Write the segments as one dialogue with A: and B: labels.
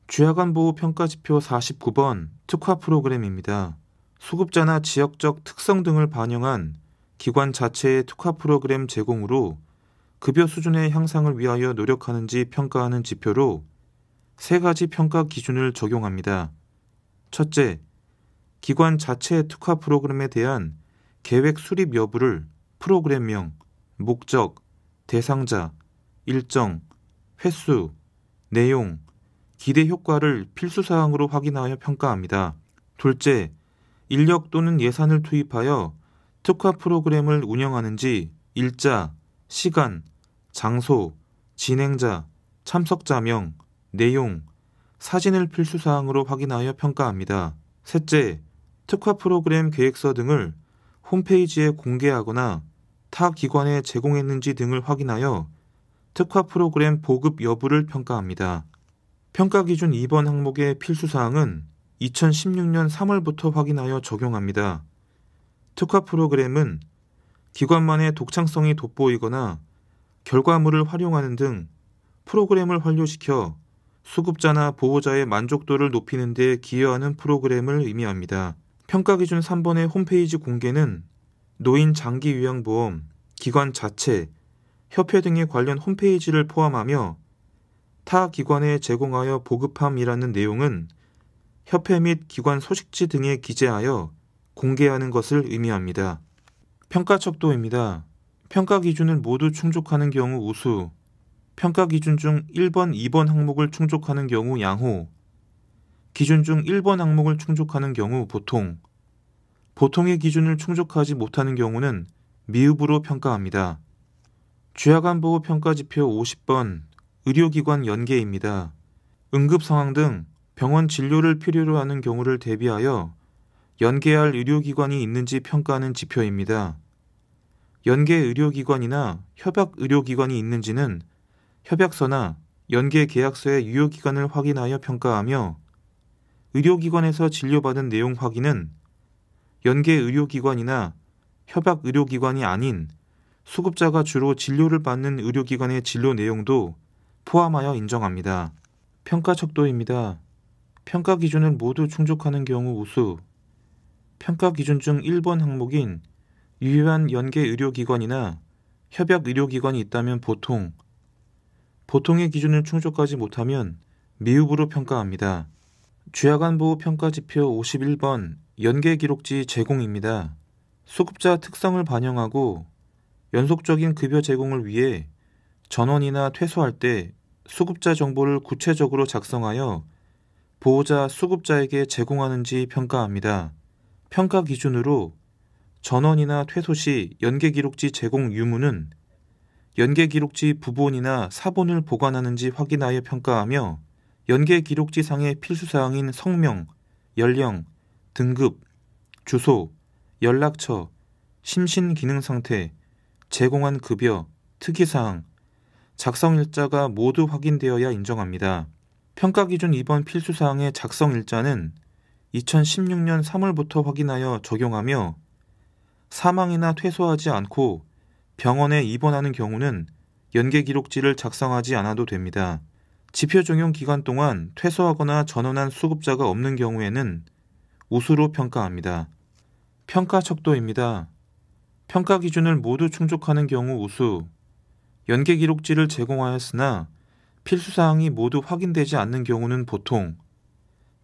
A: 취약안보호 평가지표 49번 특화 프로그램입니다. 수급자나 지역적 특성 등을 반영한 기관 자체의 특화 프로그램 제공으로 급여 수준의 향상을 위하여 노력하는지 평가하는 지표로 세 가지 평가 기준을 적용합니다. 첫째, 기관 자체의 특화 프로그램에 대한 계획 수립 여부를 프로그램명, 목적, 대상자, 일정, 횟수, 내용, 기대 효과를 필수사항으로 확인하여 평가합니다. 둘째, 인력 또는 예산을 투입하여 특화 프로그램을 운영하는지 일자, 시간, 장소, 진행자, 참석자명, 내용, 사진을 필수사항으로 확인하여 평가합니다. 셋째, 특화 프로그램 계획서 등을 홈페이지에 공개하거나 타 기관에 제공했는지 등을 확인하여 특화 프로그램 보급 여부를 평가합니다. 평가 기준 2번 항목의 필수사항은 2016년 3월부터 확인하여 적용합니다. 특화 프로그램은 기관만의 독창성이 돋보이거나 결과물을 활용하는 등 프로그램을 완료시켜 수급자나 보호자의 만족도를 높이는 데 기여하는 프로그램을 의미합니다. 평가 기준 3번의 홈페이지 공개는 노인 장기 요양보험, 기관 자체, 협회 등의 관련 홈페이지를 포함하며 타 기관에 제공하여 보급함이라는 내용은 협회 및 기관 소식지 등에 기재하여 공개하는 것을 의미합니다. 평가 척도입니다. 평가 기준을 모두 충족하는 경우 우수, 평가 기준 중 1번, 2번 항목을 충족하는 경우 양호, 기준 중 1번 항목을 충족하는 경우 보통, 보통의 기준을 충족하지 못하는 경우는 미흡으로 평가합니다. 취약안보호 평가지표 50번 의료기관 연계입니다. 응급상황 등 병원 진료를 필요로 하는 경우를 대비하여 연계할 의료기관이 있는지 평가하는 지표입니다. 연계 의료기관이나 협약 의료기관이 있는지는 협약서나 연계 계약서의 유효기간을 확인하여 평가하며 의료기관에서 진료받은 내용 확인은 연계 의료기관이나 협약 의료기관이 아닌 수급자가 주로 진료를 받는 의료기관의 진료 내용도 포함하여 인정합니다. 평가 척도입니다. 평가 기준을 모두 충족하는 경우 우수, 평가 기준 중 1번 항목인 유효한 연계 의료기관이나 협약 의료기관이 있다면 보통, 보통의 기준을 충족하지 못하면 미흡으로 평가합니다. 취약안보호 평가지표 51번 연계기록지 제공입니다. 수급자 특성을 반영하고 연속적인 급여 제공을 위해 전원이나 퇴소할 때 수급자 정보를 구체적으로 작성하여 보호자 수급자에게 제공하는지 평가합니다. 평가 기준으로 전원이나 퇴소 시 연계기록지 제공 유무는 연계기록지 부본이나 사본을 보관하는지 확인하여 평가하며 연계기록지상의 필수사항인 성명, 연령, 등급, 주소, 연락처, 심신기능상태, 제공한 급여, 특이사항, 작성일자가 모두 확인되어야 인정합니다. 평가 기준 2번 필수사항의 작성일자는 2016년 3월부터 확인하여 적용하며 사망이나 퇴소하지 않고 병원에 입원하는 경우는 연계기록지를 작성하지 않아도 됩니다. 지표 적용 기간 동안 퇴소하거나 전원한 수급자가 없는 경우에는 우수로 평가합니다. 평가 척도입니다. 평가 기준을 모두 충족하는 경우 우수, 연계기록지를 제공하였으나 필수사항이 모두 확인되지 않는 경우는 보통,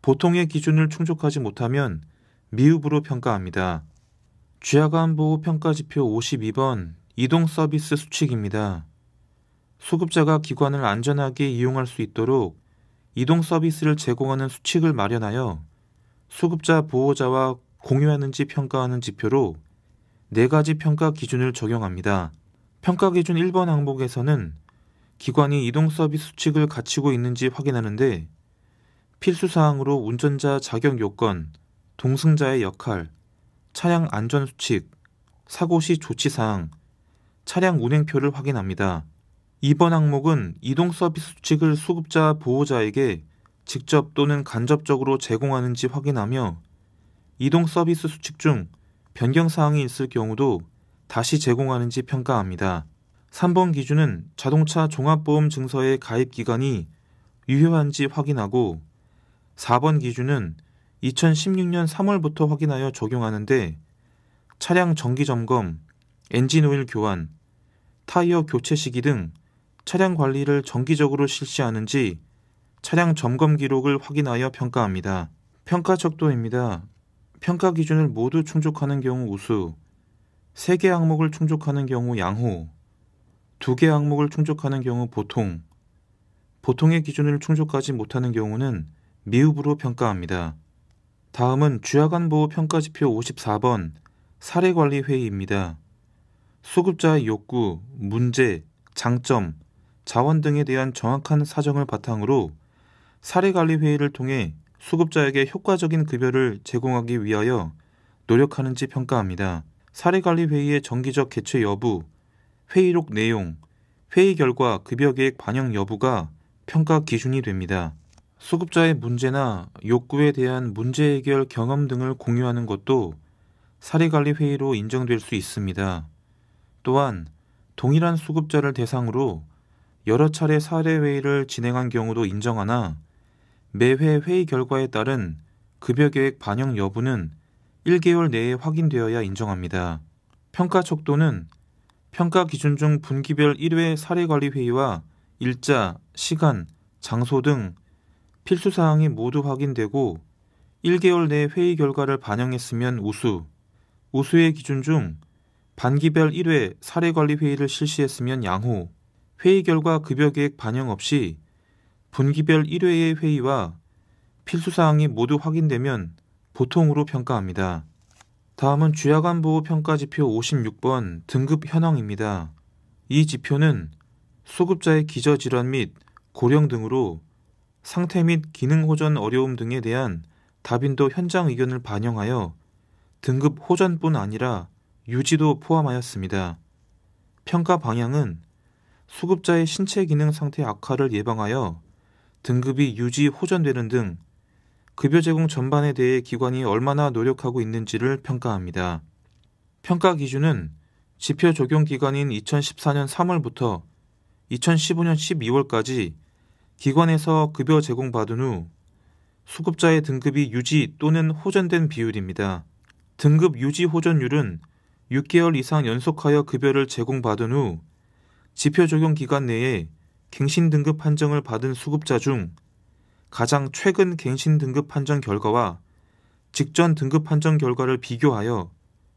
A: 보통의 기준을 충족하지 못하면 미흡으로 평가합니다. 취약안보호 평가지표 52번 이동서비스 수칙입니다. 수급자가 기관을 안전하게 이용할 수 있도록 이동서비스를 제공하는 수칙을 마련하여 수급자 보호자와 공유하는지 평가하는 지표로 4가지 평가 기준을 적용합니다. 평가 기준 1번 항목에서는 기관이 이동서비스 수칙을 갖추고 있는지 확인하는데 필수사항으로 운전자 자격 요건, 동승자의 역할, 차량 안전수칙, 사고시 조치사항, 차량 운행표를 확인합니다. 2번 항목은 이동서비스 수칙을 수급자 보호자에게 직접 또는 간접적으로 제공하는지 확인하며 이동서비스 수칙 중 변경사항이 있을 경우도 다시 제공하는지 평가합니다. 3번 기준은 자동차 종합보험 증서의 가입기간이 유효한지 확인하고 4번 기준은 2016년 3월부터 확인하여 적용하는데 차량 정기점검, 엔진오일 교환, 타이어 교체 시기 등 차량 관리를 정기적으로 실시하는지 차량 점검 기록을 확인하여 평가합니다. 평가 척도입니다. 평가 기준을 모두 충족하는 경우 우수, 3개 항목을 충족하는 경우 양호, 2개 항목을 충족하는 경우 보통, 보통의 기준을 충족하지 못하는 경우는 미흡으로 평가합니다. 다음은 주야간 보호 평가지표 54번 사례관리회의입니다. 수급자의 욕구, 문제, 장점, 자원 등에 대한 정확한 사정을 바탕으로 사례관리회의를 통해 수급자에게 효과적인 급여를 제공하기 위하여 노력하는지 평가합니다. 사례관리회의의 정기적 개최 여부, 회의록 내용, 회의 결과 급여계획 반영 여부가 평가 기준이 됩니다. 수급자의 문제나 욕구에 대한 문제 해결 경험 등을 공유하는 것도 사례관리회의로 인정될 수 있습니다. 또한 동일한 수급자를 대상으로 여러 차례 사례회의를 진행한 경우도 인정하나 매회 회의 결과에 따른 급여계획 반영 여부는 1개월 내에 확인되어야 인정합니다. 평가 척도는 평가 기준 중 분기별 1회 사례관리회의와 일자, 시간, 장소 등 필수사항이 모두 확인되고 1개월 내 회의 결과를 반영했으면 우수, 우수의 기준 중 반기별 1회 사례관리회의를 실시했으면 양호, 회의 결과 급여계획 반영 없이 분기별 1회의 회의와 필수사항이 모두 확인되면 보통으로 평가합니다. 다음은 주야간보호 평가지표 56번 등급 현황입니다. 이 지표는 수급자의 기저질환 및 고령 등으로 상태 및 기능 호전 어려움 등에 대한 다빈도 현장 의견을 반영하여 등급 호전뿐 아니라 유지도 포함하였습니다. 평가 방향은 수급자의 신체 기능 상태 악화를 예방하여 등급이 유지 호전되는 등 급여 제공 전반에 대해 기관이 얼마나 노력하고 있는지를 평가합니다. 평가 기준은 지표 적용 기간인 2014년 3월부터 2015년 12월까지 기관에서 급여 제공받은 후 수급자의 등급이 유지 또는 호전된 비율입니다. 등급 유지 호전율은 6개월 이상 연속하여 급여를 제공받은 후 지표 적용 기간 내에 갱신 등급 판정을 받은 수급자 중 가장 최근 갱신 등급 판정 결과와 직전 등급 판정 결과를 비교하여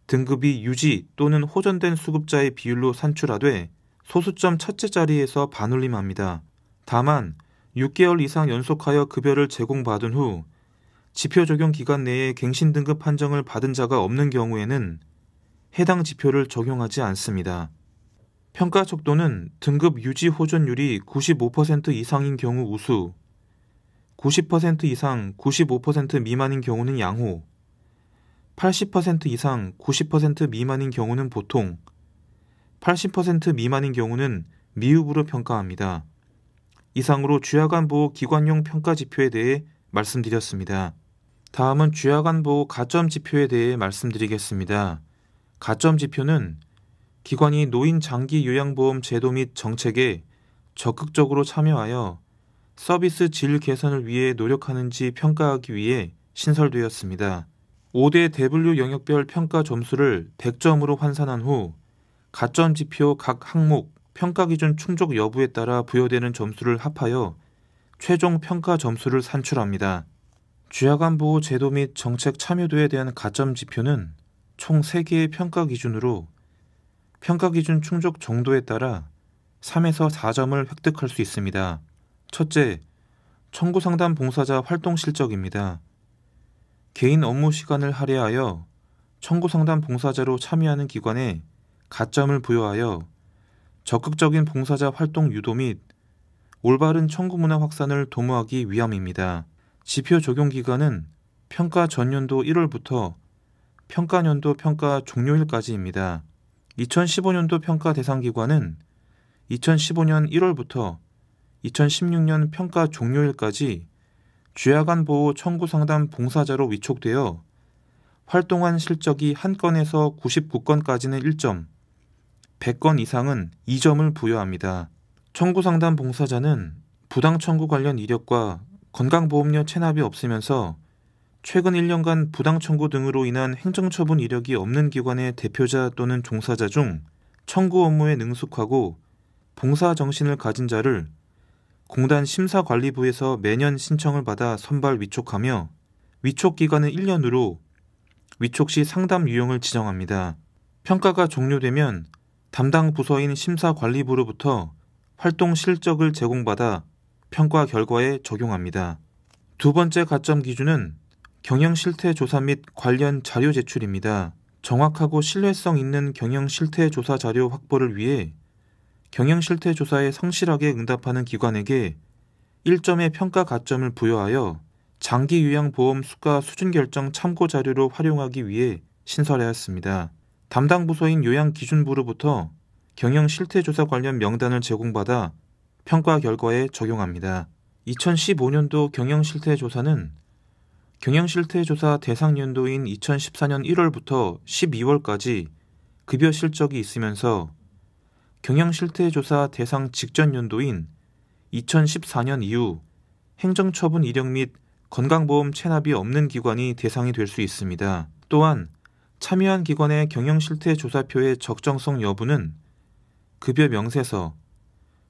A: 등급이 유지 또는 호전된 수급자의 비율로 산출하되 소수점 첫째 자리에서 반올림합니다. 다만 6개월 이상 연속하여 급여를 제공받은 후 지표 적용 기간 내에 갱신 등급 판정을 받은 자가 없는 경우에는 해당 지표를 적용하지 않습니다. 평가 척도는 등급 유지 호전율이 95% 이상인 경우 우수, 90% 이상 95% 미만인 경우는 양호, 80% 이상 90% 미만인 경우는 보통, 80% 미만인 경우는 미흡으로 평가합니다. 이상으로 주야간보호 기관용 평가지표에 대해 말씀드렸습니다. 다음은 주야간보호 가점지표에 대해 말씀드리겠습니다. 가점지표는 기관이 노인 장기 요양보험 제도 및 정책에 적극적으로 참여하여 서비스 질 개선을 위해 노력하는지 평가하기 위해 신설되었습니다. 5대 W 영역별 평가 점수를 100점으로 환산한 후 가점지표 각 항목 평가 기준 충족 여부에 따라 부여되는 점수를 합하여 최종 평가 점수를 산출합니다. 주야간보호 제도 및 정책 참여도에 대한 가점지표는 총 3개의 평가 기준으로 평가 기준 충족 정도에 따라 3에서 4점을 획득할 수 있습니다. 첫째, 청구상담 봉사자 활동 실적입니다. 개인 업무 시간을 할애하여 청구상담 봉사자로 참여하는 기관에 가점을 부여하여 적극적인 봉사자 활동 유도 및 올바른 청구문화 확산을 도모하기 위함입니다. 지표 적용 기간은 평가 전년도 1월부터 평가년도 평가 종료일까지입니다. 2015년도 평가 대상 기관은 2015년 1월부터 2016년 평가 종료일까지 주야간보호 청구상담 봉사자로 위촉되어 활동한 실적이 한 건에서 99건까지는 1점, 100건 이상은 2점을 부여합니다. 청구상담 봉사자는 부당 청구 관련 이력과 건강보험료 체납이 없으면서 최근 1년간 부당 청구 등으로 인한 행정처분 이력이 없는 기관의 대표자 또는 종사자 중 청구 업무에 능숙하고 봉사 정신을 가진 자를 공단 심사관리부에서 매년 신청을 받아 선발 위촉하며 위촉 기간은 1년으로 위촉 시 상담 유형을 지정합니다. 평가가 종료되면 담당 부서인 심사관리부로부터 활동 실적을 제공받아 평가 결과에 적용합니다. 두 번째 가점 기준은 경영 실태 조사 및 관련 자료 제출입니다. 정확하고 신뢰성 있는 경영 실태 조사 자료 확보를 위해 경영 실태 조사에 성실하게 응답하는 기관에게 1점의 평가 가점을 부여하여 장기 요양 보험 수가 수준 결정 참고 자료로 활용하기 위해 신설하였습니다. 담당 부서인 요양기준부로부터 경영 실태 조사 관련 명단을 제공받아 평가 결과에 적용합니다. 2015년도 경영 실태 조사는 경영 실태 조사 대상 연도인 2014년 1월부터 12월까지 급여 실적이 있으면서 경영 실태 조사 대상 직전 연도인 2014년 이후 행정처분 이력 및 건강보험 체납이 없는 기관이 대상이 될 수 있습니다. 또한 참여한 기관의 경영 실태 조사표의 적정성 여부는 급여 명세서,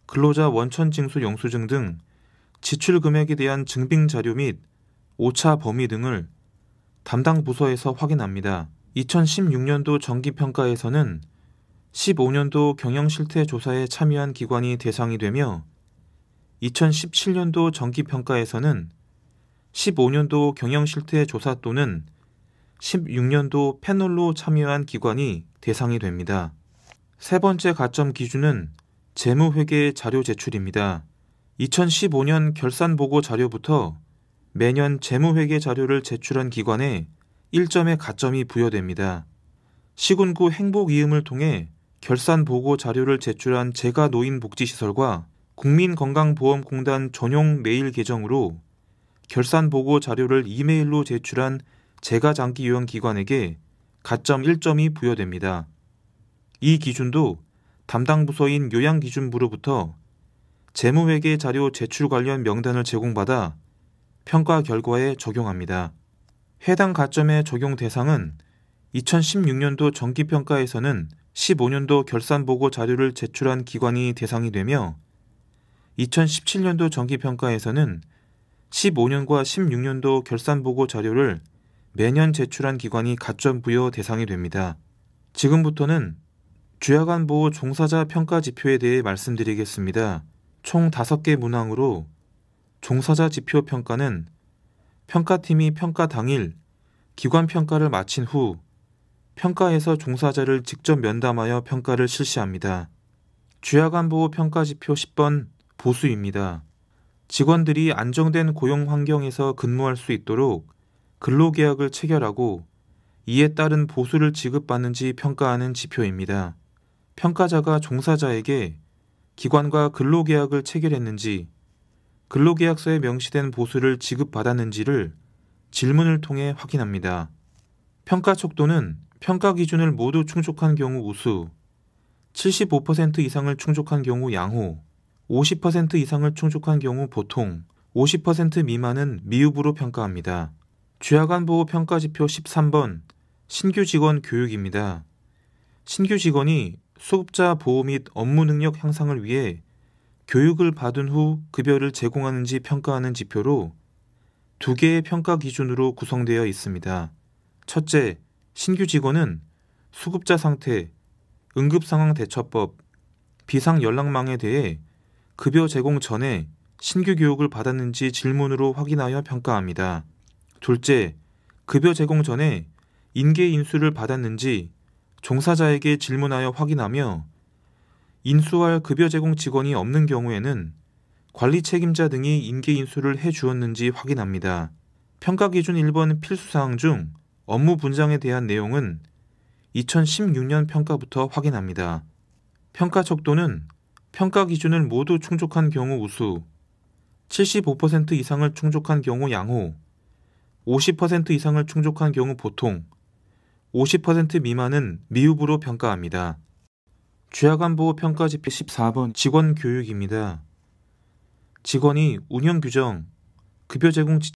A: 근로자 원천 징수 영수증 등 지출 금액에 대한 증빙 자료 및 오차 범위 등을 담당 부서에서 확인합니다. 2016년도 정기평가에서는 15년도 경영실태 조사에 참여한 기관이 대상이 되며 2017년도 정기평가에서는 15년도 경영실태 조사 또는 16년도 패널로 참여한 기관이 대상이 됩니다. 세 번째 가점 기준은 재무회계 자료 제출입니다. 2015년 결산보고 자료부터 매년 재무회계 자료를 제출한 기관에 1점의 가점이 부여됩니다. 시군구 행복이음을 통해 결산보고 자료를 제출한 재가노인복지시설과 국민건강보험공단 전용 메일 계정으로 결산보고 자료를 이메일로 제출한 재가장기요양기관에게 가점 1점이 부여됩니다. 이 기준도 담당 부서인 요양기준부로부터 재무회계 자료 제출 관련 명단을 제공받아 평가 결과에 적용합니다. 해당 가점의 적용 대상은 2016년도 정기평가에서는 15년도 결산보고 자료를 제출한 기관이 대상이 되며 2017년도 정기평가에서는 15년과 16년도 결산보고 자료를 매년 제출한 기관이 가점 부여 대상이 됩니다. 지금부터는 주야간보호 종사자 평가 지표에 대해 말씀드리겠습니다. 총 5개 문항으로 종사자 지표 평가는 평가팀이 평가 당일 기관 평가를 마친 후 평가에서 종사자를 직접 면담하여 평가를 실시합니다. 주야간보호 평가지표 10번 보수입니다. 직원들이 안정된 고용 환경에서 근무할 수 있도록 근로계약을 체결하고 이에 따른 보수를 지급받는지 평가하는 지표입니다. 평가자가 종사자에게 기관과 근로계약을 체결했는지 근로계약서에 명시된 보수를 지급받았는지를 질문을 통해 확인합니다. 평가 척도는 평가 기준을 모두 충족한 경우 우수, 75% 이상을 충족한 경우 양호, 50% 이상을 충족한 경우 보통, 50% 미만은 미흡으로 평가합니다. 주야간보호 평가지표 13번 신규 직원 교육입니다. 신규 직원이 수급자 보호 및 업무 능력 향상을 위해 교육을 받은 후 급여를 제공하는지 평가하는 지표로 2개의 평가 기준으로 구성되어 있습니다. 첫째, 신규 직원은 수급자 상태, 응급상황 대처법, 비상연락망에 대해 급여 제공 전에 신규 교육을 받았는지 질문으로 확인하여 평가합니다. 둘째, 급여 제공 전에 인계 인수를 받았는지 종사자에게 질문하여 확인하며 인수할 급여 제공 직원이 없는 경우에는 관리 책임자 등이 인계 인수를 해주었는지 확인합니다. 평가 기준 1번 필수사항 중 업무 분장에 대한 내용은 2016년 평가부터 확인합니다. 평가 척도는 평가 기준을 모두 충족한 경우 우수, 75% 이상을 충족한 경우 양호, 50% 이상을 충족한 경우 보통, 50% 미만은 미흡으로 평가합니다. 주야간보호 평가지표 14번 직원 교육입니다. 직원이 운영 규정, 급여 제공